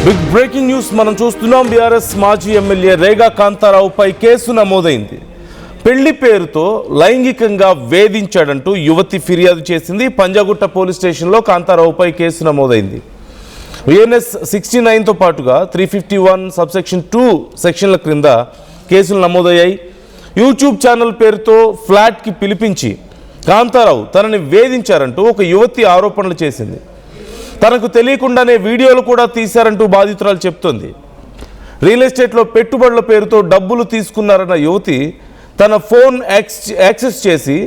Big breaking news మనం చూస్తున్నాం. BRS మాజీ ఎమ్మెల్యే రేగా కాంతారావుపై కేసు నమోదైంది. పెళ్లి పేరుతో లైంగికంగా వేధించాడంటూ యువతి ఫిర్యాదు చేసింది. పంజాగుట్ట పోలీస్ స్టేషన్లో కాంతారావుపై కేసు నమోదైంది. విఎన్ఎస్ 69తో పాటుగా 351 సబ్సెక్షన్ 2 సెక్షన్ల క్రింద కేసులు నమోదయ్యాయి. యూట్యూబ్ ఛానల్ పేరుతో ఫ్లాట్కి పిలిపించి కాంతారావు తనని వేధించారంటూ ఒక యువతి ఆరోపణలు చేసింది. తనకు తెలియకుండానే వీడియోలు కూడా తీశారంటూ బాధితురాలు చెప్తోంది. రియల్ ఎస్టేట్లో పెట్టుబడుల పేరుతో డబ్బులు తీసుకున్నారన్న యువతి తన ఫోన్ యాక్సెస్ చేసి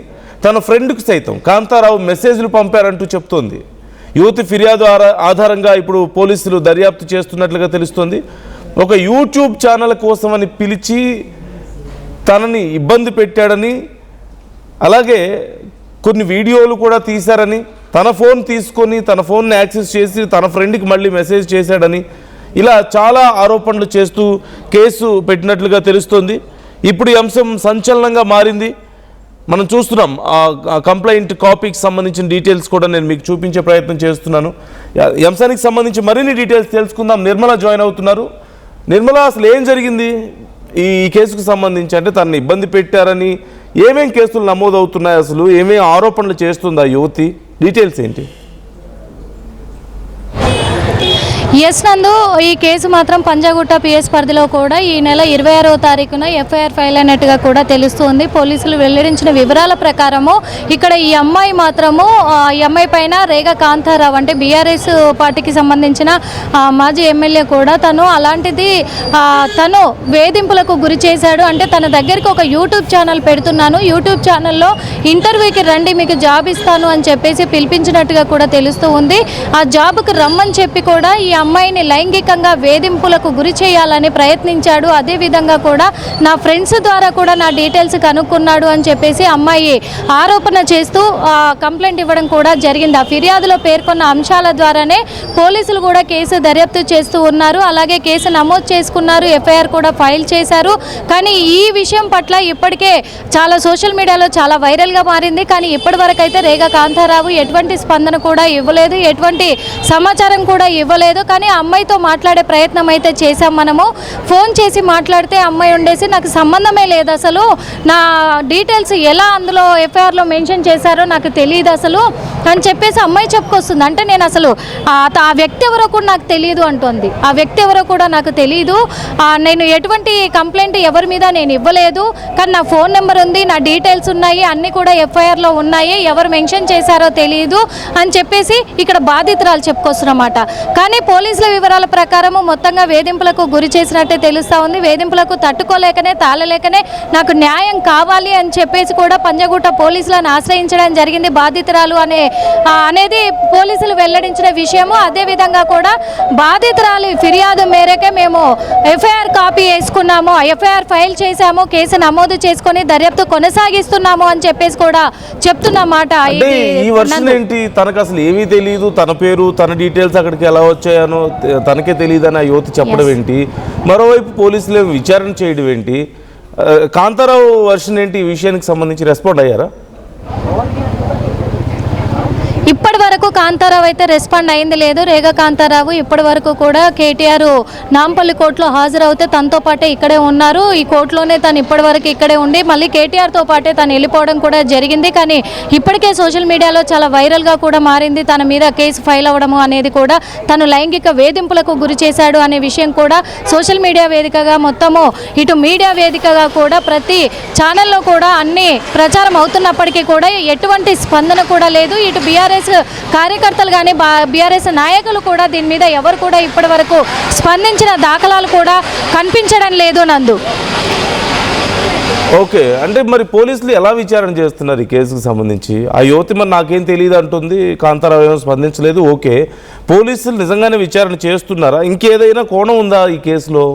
తన ఫ్రెండ్కు సైతం కాంతారావు మెసేజ్లు పంపారంటూ చెప్తోంది. యువతి ఫిర్యాదు ఆధారంగా ఇప్పుడు పోలీసులు దర్యాప్తు చేస్తున్నట్లుగా తెలుస్తోంది. ఒక యూట్యూబ్ ఛానల్ కోసమని పిలిచి తనని ఇబ్బంది పెట్టాడని, అలాగే కొన్ని వీడియోలు కూడా తీశారని, తన ఫోన్ తీసుకొని తన ఫోన్ని యాక్సెస్ చేసి తన ఫ్రెండ్కి మళ్ళీ మెసేజ్ చేశాడని, ఇలా చాలా ఆరోపణలు చేస్తూ కేసు పెట్టినట్లుగా తెలుస్తోంది. ఇప్పుడు ఈ అంశం సంచలనంగా మారింది. మనం చూస్తున్నాం. ఆ కంప్లైంట్ కాపీకి సంబంధించిన డీటెయిల్స్ కూడా నేను మీకు చూపించే ప్రయత్నం చేస్తున్నాను. ఈ అంశానికి సంబంధించి మరిన్ని డీటెయిల్స్ తెలుసుకుందాం. నిర్మల జాయిన్ అవుతున్నారు. నిర్మల, అసలు ఏం జరిగింది ఈ కేసుకు సంబంధించి? అంటే తనని ఇబ్బంది పెట్టారని ఏమేం కేసులు నమోదవుతున్నాయి, అసలు ఏమేం ఆరోపణలు చేస్తుందా యువతి, డీటెయిల్స్ ఏంటి? ఎస్ నందు, ఈ కేసు మాత్రం పంజాగుట్ట పిఎస్ పరిధిలో కూడా ఈ నెల 26వ తారీఖున ఎఫ్ఐఆర్ ఫైల్ అయినట్టుగా కూడా తెలుస్తుంది. పోలీసులు వెల్లడించిన వివరాల ప్రకారము ఇక్కడ ఈ అమ్మాయి మాత్రము ఈ అమ్మాయి పైన రేగా కాంతారావు అంటే బీఆర్ఎస్ పార్టీకి సంబంధించిన మాజీ ఎమ్మెల్యే కూడా తను అలాంటిది తను వేధింపులకు గురి చేశాడు. అంటే తన దగ్గరికి ఒక యూట్యూబ్ ఛానల్ పెడుతున్నాను, యూట్యూబ్ ఛానల్లో ఇంటర్వ్యూకి రండి, మీకు జాబ్ ఇస్తాను అని చెప్పేసి పిలిపించినట్టుగా కూడా తెలుస్తూ ఉంది. ఆ జాబ్కి రమ్మని చెప్పి కూడా ఈ అమ్మాయిని లైంగికంగా వేధింపులకు గురి చేయాలని ప్రయత్నించాడు. అదేవిధంగా కూడా నా ఫ్రెండ్స్ ద్వారా కూడా నా డీటెయిల్స్ కనుక్కున్నాడు అని చెప్పేసి అమ్మాయి ఆరోపణ చేస్తూ కంప్లైంట్ ఇవ్వడం కూడా జరిగింది. ఆ ఫిర్యాదులో పేర్కొన్న అంశాల ద్వారానే పోలీసులు కూడా కేసు దర్యాప్తు చేస్తూ ఉన్నారు. అలాగే కేసు నమోదు చేసుకున్నారు, ఎఫ్ఐఆర్ కూడా ఫైల్ చేశారు. కానీ ఈ విషయం పట్ల ఇప్పటికే చాలా సోషల్ మీడియాలో చాలా వైరల్గా మారింది. కానీ ఇప్పటి వరకు అయితే రేగా కాంతారావు ఎటువంటి స్పందన కూడా ఇవ్వలేదు, ఎటువంటి సమాచారం కూడా ఇవ్వలేదు. కానీ అమ్మాయితో మాట్లాడే ప్రయత్నం అయితే చేశాం. మనము ఫోన్ చేసి మాట్లాడితే అమ్మాయి ఉండేసి నాకు సంబంధమే లేదు, అసలు నా డీటెయిల్స్ ఎలా అందులో ఎఫ్ఐఆర్లో మెన్షన్ చేశారో నాకు తెలియదు అసలు అని చెప్పేసి అమ్మాయి చెప్పుకొస్తుంది. అంటే నేను అసలు ఆ వ్యక్తి ఎవరో కూడా నాకు తెలియదు అంటుంది. ఆ వ్యక్తి ఎవరో కూడా నాకు తెలియదు, నేను ఎటువంటి కంప్లైంట్ ఎవరి మీద నేను ఇవ్వలేదు, కానీ నా ఫోన్ నెంబర్ ఉంది, నా డీటెయిల్స్ ఉన్నాయి, అన్నీ కూడా ఎఫ్ఐఆర్లో ఉన్నాయి, ఎవరు మెన్షన్ చేశారో తెలియదు అని చెప్పేసి ఇక్కడ బాధితురాలు చెప్పుకొస్తున్నమాట. కానీ పోలీసుల వివరాల ప్రకారము మొత్తంగా వేధింపులకు గురి చేసినట్టే తెలుస్తూ ఉంది. వేధింపులకు తట్టుకోలేకనే తాళలేకనే నాకు న్యాయం కావాలి అని చెప్పేసి కూడా పంజాగుట్ట పోలీసులను ఆశ్రయించడం జరిగింది బాధితురాలు అనేది పోలీసులు వెల్లడించిన విషయము. అదేవిధంగా కూడా బాధితురాలి ఫిర్యాదు మేరకే మేము ఎఫ్ఐఆర్ కాపీ వేసుకున్నాము, ఎఫ్ఐఆర్ ఫైల్ చేశాము, కేసు నమోదు చేసుకొని దర్యాప్తు కొనసాగిస్తున్నాము అని చెప్పేసి కూడా చెప్తున్నమాట. ఈ వర్షన్ ఏంటి? తనకు అసలు ఏమీ తెలియదు, తన పేరు తన డీటెయిల్స్ అక్కడికి ఎలా వచ్చాయనో తనకే తెలియదని ఆ యువతి చెప్పడం ఏంటి? మరోవైపు పోలీసులు విచారణ చేయడం ఏంటి? కాంతారావు వర్షన్ ఏంటి? ఈ విషయానికి సంబంధించి రెస్పాండ్ అయ్యారా? ఇప్పటి వరకు కాంతారావు అయితే రెస్పాండ్ అయింది లేదు. రేగా కాంతారావు ఇప్పటి వరకు కూడా కేటీఆర్ నాంపల్లి కోర్టులో హాజరవుతే తనతో పాటే ఇక్కడే ఉన్నారు. ఈ కోర్టులోనే తను ఇప్పటి వరకు ఇక్కడే ఉండి మళ్ళీ కేటీఆర్తో పాటే తను వెళ్ళిపోవడం కూడా జరిగింది. కానీ ఇప్పటికే సోషల్ మీడియాలో చాలా వైరల్గా కూడా మారింది. తన మీద కేసు ఫైల్ అవ్వడము అనేది కూడా తను లైంగిక వేధింపులకు గురి చేశాడు అనే విషయం కూడా సోషల్ మీడియా వేదికగా మొత్తము ఇటు మీడియా వేదికగా కూడా ప్రతి ఛానల్లో కూడా అన్ని ప్రచారం అవుతున్నప్పటికీ కూడా ఎటువంటి స్పందన కూడా లేదు. ఇటు బీఆర్ఎస్ కార్యకర్తలు కానీ బీఆర్ఎస్ నాయకులు కూడా దీని మీద ఎవరు కూడా ఇప్పటి వరకు స్పందించిన దాఖలాలు కూడా కనిపించడం లేదు నందు. ఓకే, అంటే మరి పోలీసులు ఎలా విచారణ చేస్తున్నారు ఈ కేసుకు సంబంధించి? ఆ యువతి మరి నాకేం తెలియదు అంటుంది, కాంతారావు ఏమో స్పందించలేదు. ఓకే, పోలీసులు నిజంగానే విచారణ చేస్తున్నారా? ఇంకేదైనా కోణం ఉందా ఈ కేసులో?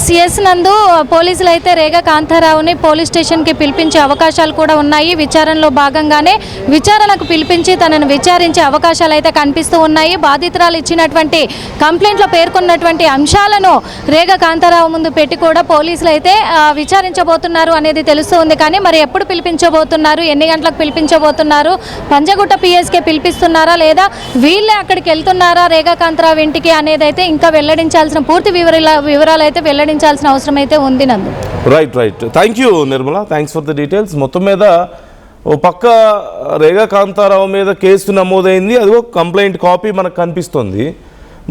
ఎస్ నందు పోలీసులు అయితే రేగా కాంతారావుని పోలీస్ స్టేషన్కి పిలిపించే అవకాశాలు కూడా ఉన్నాయి. విచారణలో భాగంగానే విచారణకు పిలిపించి తనను విచారించే అవకాశాలు అయితే కనిపిస్తూ ఉన్నాయి. బాధితురాలు ఇచ్చినటువంటి కంప్లైంట్లో పేర్కొన్నటువంటి అంశాలను రేగా కాంతారావు ముందు పెట్టి కూడా పోలీసులు అయితే విచారించబోతున్నారు అనేది తెలుస్తుంది. కానీ మరి ఎప్పుడు పిలిపించబోతున్నారు, ఎన్ని గంటలకు పిలిపించబోతున్నారు, పంజగుట్ట పిఎస్కే పిలిపిస్తున్నారా లేదా వీళ్ళే అక్కడికి వెళ్తున్నారా రేగా కాంతారావు ఇంటికి అనేది అయితే ఇంకా వెల్లడించాల్సిన పూర్తి వివరాలు అయితే వెల్లడించాల్సిన అవసరం అయితే ఉంది నందు. Right thank you Nirmala, thanks for the details. మొత్తం మీద ఓ పక్క రేగా కాంతారావు మీద కేసు నమోదైంది, అది ఒక కంప్లైంట్ కాపీ మనకు కనిపిస్తుంది.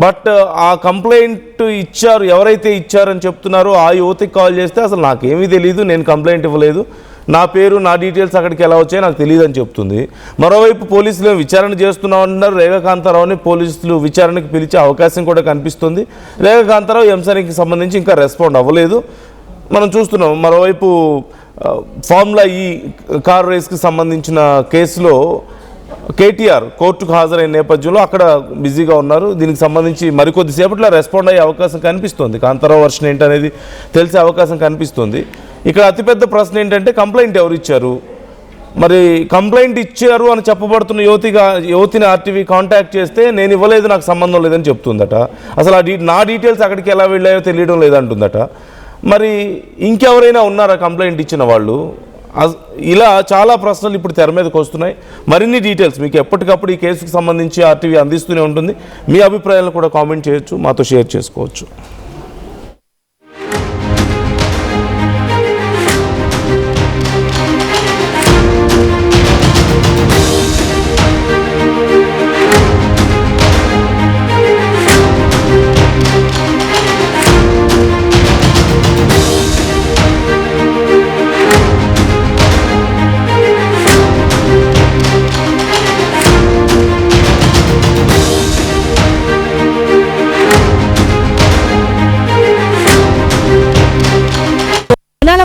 బట్ ఆ కంప్లైంట్ ఇచ్చారు, ఎవరైతే ఇచ్చారని చెప్తున్నారో ఆ యువతికి కాల్ చేస్తే అసలు నాకేమీ తెలియదు, నేను కంప్లైంట్ ఇవ్వలేదు, నా పేరు నా డీటెయిల్స్ అక్కడికి ఎలా వచ్చాయో నాకు తెలియదు అని చెప్తుంది. మరోవైపు పోలీసులు విచారణ చేస్తున్నాం అంటున్నారు. రేగా కాంతారావుని పోలీసులు విచారణకు పిలిచే అవకాశం కూడా కనిపిస్తుంది. రేగా కాంతారావు ఈ అంశానికి సంబంధించి ఇంకా రెస్పాండ్ అవ్వలేదు, మనం చూస్తున్నాం. మరోవైపు ఫార్ములా ఈ కార్ రేస్కి సంబంధించిన కేసులో కేటీఆర్ కోర్టుకు హాజరైన నేపథ్యంలో అక్కడ బిజీగా ఉన్నారు. దీనికి సంబంధించి మరికొద్దిసేపట్లో రెస్పాండ్ అయ్యే అవకాశం కనిపిస్తుంది. కాంతారావు వర్షన్ ఏంటనేది తెలిసే అవకాశం కనిపిస్తుంది. ఇక్కడ అతిపెద్ద ప్రశ్న ఏంటంటే కంప్లైంట్ ఎవరు ఇచ్చారు, మరి కంప్లైంట్ ఇచ్చారు అని చెప్పబడుతున్న యువతిని ఆర్టీవీ కాంటాక్ట్ చేస్తే నేను ఇవ్వలేదు, నాకు సంబంధం లేదని చెప్తుందట. అసలు నా డీటెయిల్స్ అక్కడికి ఎలా వెళ్ళాయో తెలియడం లేదంటుందట. మరి ఇంకెవరైనా ఉన్నారా కంప్లైంట్ ఇచ్చిన వాళ్ళు? ఇలా చాలా ప్రశ్నలు ఇప్పుడు తెర మీదకి వస్తున్నాయి. మరిన్ని డీటెయిల్స్ మీకు ఎప్పటికప్పుడు ఈ కేసుకు సంబంధించి ఆర్టీవీ అందిస్తూనే ఉంటుంది. మీ అభిప్రాయాలు కూడా కామెంట్ చేయొచ్చు, మాతో షేర్ చేసుకోవచ్చు.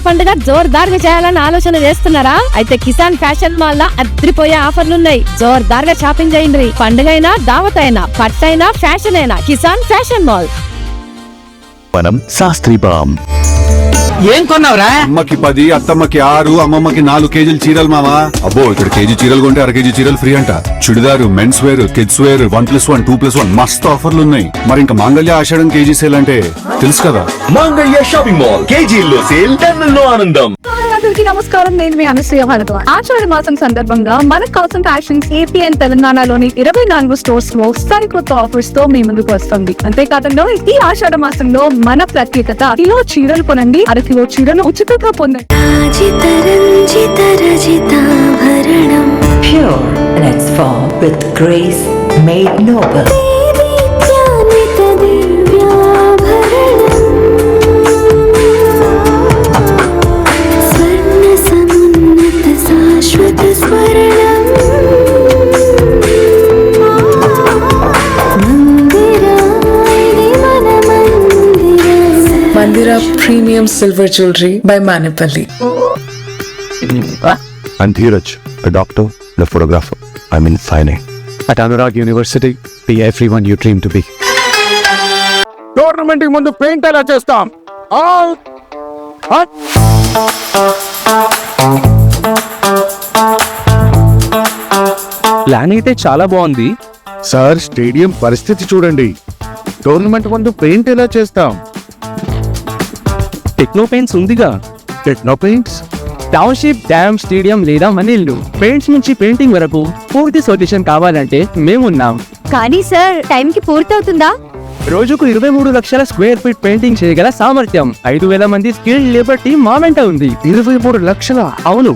పండుగ జోర్దార్గా చేయాలని ఆలోచన చేస్తున్నారా? అయితే కిసాన్ ఫ్యాషన్ మాల్ లో అద్రిపోయే ఆఫర్లున్నాయి. జోర్దార్గా షాపింగ్ చేయండి. పండుగైనా దావత్ అయినా పట్టైనా ఫ్యాషన్ అయినా కిసాన్ ఫ్యాషన్ మాల్. మనం శాస్త్రి బామ్. ఏం కొన్నావురా? అమ్మకి 10, అత్తమ్మకి 6, అమ్మమ్మకి 4 కేజీలు చీరలు మావా. అబ్బో ఇక్కడ కేజీ చీరలు కొంటే అర కేజీ చీరలు ఫ్రీ అంట. Churidar, men's wear, kids wear 1+1, 2+1 మస్తు ఆఫర్లు ఉన్నాయి. మరి ఇంకా మాంగళ్య ఆషాఢం కేజీ సేల్ అంటే తెలుసు కదా. మాంగళ్య షాపింగ్ మాల్, కేజీల్లో సేల్, టన్నుల్లో ఆనందం. అందరికీ నమస్కారం, నేను మీ అనసూయ భారద్వాజ్. ఆషాఢ మాసం సందర్భంగా మన కాసన్ ఫ్యాషన్స్ ఏపీ అండ్ తెలంగాణలోని 24 స్టోర్స్ లో సరికొత్త ఆఫర్స్ తో మీ ముందుకు వస్తుంది. అంతేకాదంలో ఈ ఆషాఢ మాసంలో మన ప్రత్యేకత, కిలో చీరలు కొనండి, అర కిలో చీరలు ఉచితంగా పొందండి. Pure in its form with grace made noble. Mandira Premium Silver Jewelry by Manipali. I'm Dheeraj, a doctor and a photographer. I'm in fine art. At Anurag University, be everyone you dream to be. Tournament కి ముందు paint ఎలా చేస్తాం? Plan అయితే చాలా బాగుంది sir, stadium పరిస్థితి చూడండి. Tournament ముందు పెయింట్ ఎలా చేస్తాం? టెక్నో పెయింట్స్ ఉందిగా. Techno paints, township, dam, stadium లేదా మనీళ్లు, పెయింట్స్ నుంచి పెయింటింగ్ వరకు పూర్తి సొల్యూషన్ కావాలంటే మేమున్నాం. కానీ సార్, టైం కి పూర్తవుతుందా? రోజుకు 23 లక్షల స్క్వేర్ ఫీట్ పెయింటింగ్ చేయగల సామర్థ్యం, 5,000 మంది స్కిల్డ్ లేబర్ టీమ్ మా వెంట ఉంది. 23 లక్షల? అవును,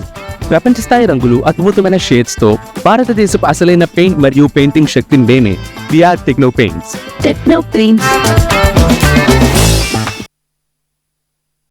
ప్రపంచ స్థాయి రంగులు, అద్భుతమైన షేడ్స్ తో భారతదేశపు అసలైన పెయింట్ మరియు పెయింటింగ్ శక్తిని మేమే. We are techno paints. Techno paints.